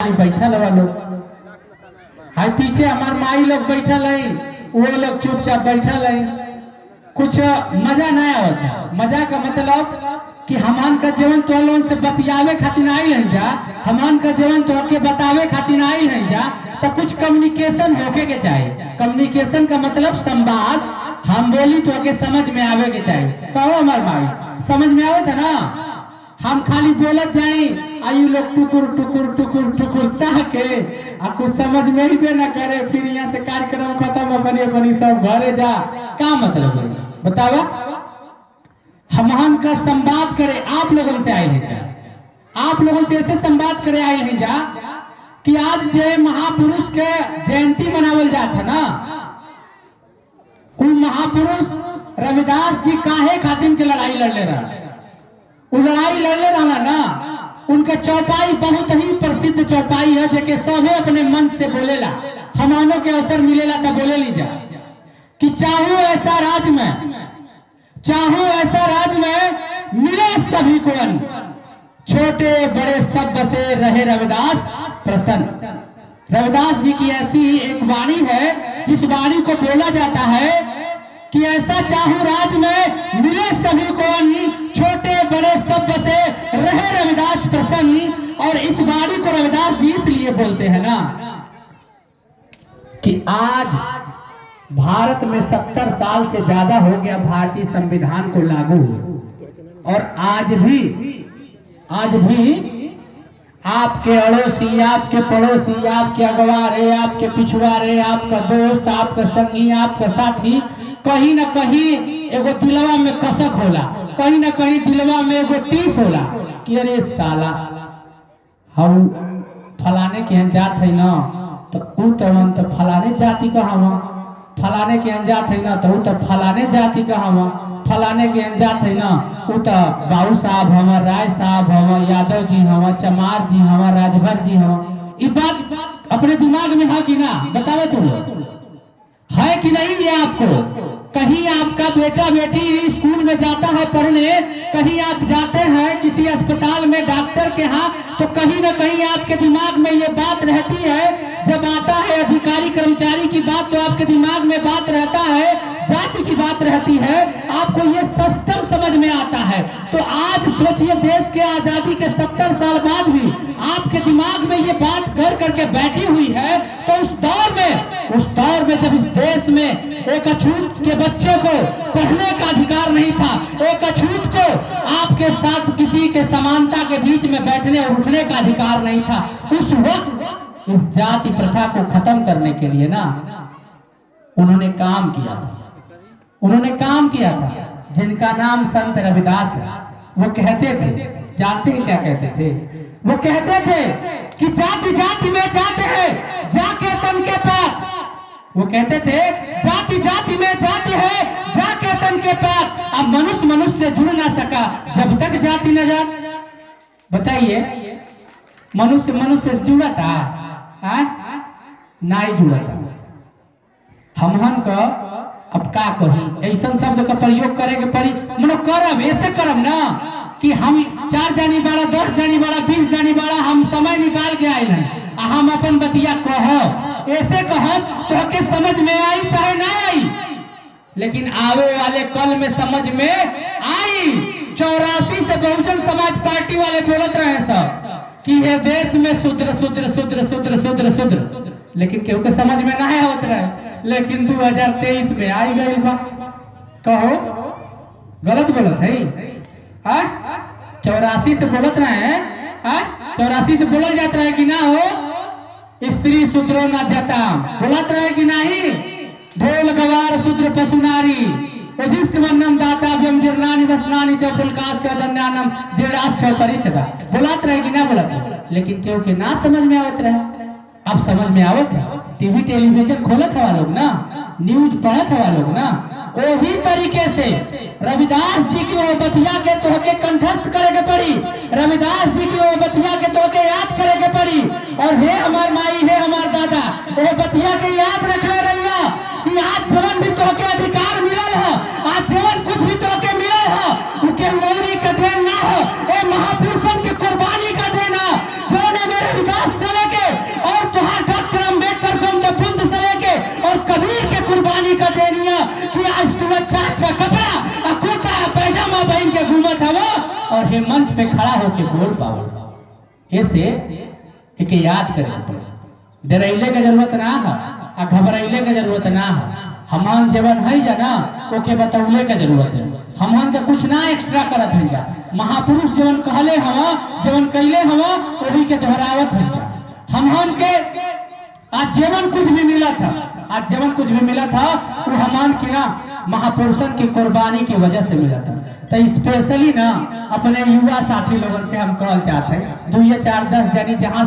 बैठल बा लोग, हाय पीछे हमार माई लोग बैठल है, वो लोग चुपचाप बैठल है। कुछ मजा ना आवता। मजा का मतलब कि हमान का जीवन तो लोगन से बतियावे खातिर आई है जा, हमान का जीवन तो के बतावे खातिर आई है जा, तो कुछ कम्युनिकेशन होके के चाहिए। कम्युनिकेशन का मतलब संवाद, हम बोली तो के समझ में आवे के चाहिए। कहो हमार माई समझ में आवत है ना, हम खाली बोलत जाए आई लोग टुकुर टुकुर टुकुर टुकुर ताके आ कुछ समझ में ही ना करे, फिर यहाँ से कार्यक्रम खत्म, अपनी अपनी सब घरे जा। क्या मतलब है बतावा? हम का संवाद करे आप लोगों से आए हैं जा, आप लोगों से ऐसे संवाद करे आए हैं जा कि आज जे महापुरुष के जयंती मनावल जाता ना, उन महापुरुष रविदास जी काहे खातिर के लड़ाई लड़ले रहा, वो लड़ाई लड़ले रहना ना। उनका चौपाई बहुत ही प्रसिद्ध चौपाई है, जेके सभी अपने मन से बोलेला, हमानो के अवसर मिलेला तो बोले ली जा कि चाहूं ऐसा राज में, चाहूं ऐसा राज में मिले सभी को अन्न, छोटे बड़े सब बसे रहे रविदास प्रसन्न। रविदास जी की ऐसी एक वाणी है जिस वाणी को बोला जाता है कि ऐसा चाहूं राज में मिले सभी को अन्न, छोटे बड़े सब बसे रहे रविदास प्रसन्न। और इस वाणी को रविदास जी इसलिए बोलते हैं ना कि आज भारत में 70 साल से ज्यादा हो गया भारतीय संविधान को लागू हुए, और आज भी आपके अड़ोसी, आपके पड़ोसी, आपके अगवारे, आपके पिछवारे, आपका दोस्त, आपका संगी, आपका साथी कहीं ना कहीं एगो दिलवा में कसक होला, कहीं ना कहीं दिलवा में एगो टीस होला कि अरे साला हम फलाने के यहाँ जात है ना, तो तो फलाने जाति का हम, फलाने के यहाँ जात है ना तो फलाने जाति का हम, फलाने के यहाँ जात है ना वो तो बाबू साहब हम, राय साहब हम, यादव जी हम, चमार जी हम, राजभर जी हम। ये बात अपने दिमाग में है कि ना बताओ तुम है कि नहीं? ये आपको कहीं आपका बेटा बेटी स्कूल में जाता है पढ़ने, कहीं आप जाते हैं किसी अस्पताल में डॉक्टर के यहाँ, तो कहीं ना कहीं आपके दिमाग में ये बात रहती है, जब आता है अधिकारी कर्मचारी की बात तो आपके दिमाग में बात रहता है, जाति की बात रहती है, आपको ये सिस्टम समझ में आता है। तो आज सोचिए देश के आजादी के 70 साल बाद भी आपके दिमाग में ये बात घर करके बैठी हुई है, तो उस दौर में जब इस देश में एक अछूत के बच्चे को पढ़ने का अधिकार नहीं था, एक अछूत को आपके साथ किसी के समानता के बीच में बैठने और उठने का अधिकार नहीं था, उस वक्त इस जाति प्रथा को खत्म करने के लिए ना उन्होंने काम किया था। उन्होंने काम किया था जिनका नाम संत रविदास है। वो कहते थे, जानते हैं क्या कहते थे? वो कहते थे कि जाति जाति में जाते हैं जाके तन के पास। वो कहते थे जाति जाति में जाते हैं जाके तन के पास। अब मनुष्य मनुष्य से जुड़ ना सका जब तक जाति न जात। बताइए मनुष्य मनुष्य से जुड़ा था? नहीं जुड़ा था। हमहन का अब का कही ऐसा शब्द का प्रयोग करे के पड़ी, मनो करब ऐसे करब ना कि हम 4 जानी बाड़ा, 10 जानी बाड़ा, 20 जानी बाड़ा, हम समय निकाल के आए हैं, हम अपन बतिया कह ऐसे कहब तो के समझ में आई चाहे ना आई, लेकिन आवे वाले कल में समझ में आई। 84 से बहुजन समाज पार्टी वाले बोलत रहे सब कि ये देश में शूद्र शूद्र शूद्र शूद्र शूद्र शूद्र, लेकिन केहू के समझ में ना आवत रहे। लेकिन 2023 में आई गई बा। कहो गलत बोलत है? 84 से बोलत रहे हैं, 84 से बोलल जात रहे कि ना हो, स्त्री शूद्रो ना देता बोलत रहे कि नहीं, ढोल गवार शूद्र पशु नारी उदिष्ट वन्नम दाता व्यम जीर्णानि वसनानि च फुलकाश चदन्यानम जेरास परिचदा बोलत रहे कि ना बोलत? लेकिन क्यों के ना समझ में आवत रहे। अब समझ में आवत है, टीवी टेलीविजन खोलत हवा लोग ना, न्यूज पढ़त हवा लोग ना, वही तरीके से रविदास जी की वो बतिया के तोहके कंठस्थ करे के पड़ी, रविदास जी की वो बतिया के तोहके याद करे के पड़ी। और हे हमार माई, हे हमार दादा, वो बतिया के याद रखले रहिया कि आज जवन भी तोहके अधिकार मिलल है, आज जवन कुछ भी तोहके मिलल है, उनके मौरी का देन ना हो, ए महापुरुषन के कुर्बानी का देना जो ने मेरे रविदास चले के पे कपड़ा और कुर्ता पैजामा पहन के घूमत हवा और हे मंच पे खड़ा होके बोल पाओ। ऐसे एक याद करे डरैले के जरूरत ना है आ घबराइले के जरूरत ना है। हमान जीवन है जना ओके बतौले के जरूरत है। हमन के कुछ ना एक्स्ट्रा करत है जा। महापुरुष जीवन कहले हवा जीवन कैले हवा वही के दोहरावत है जा। हमन के आज जीवन कुछ भी मिला था, आज जीवन कुछ भी मिला था वो हमान की ना महापुरुषन की कुर्बानी की वजह से मिला था। तो स्पेशली ना अपने युवा साथी लोगों से हम कहना चाहते हैं 2 या 4 10 जनी जहां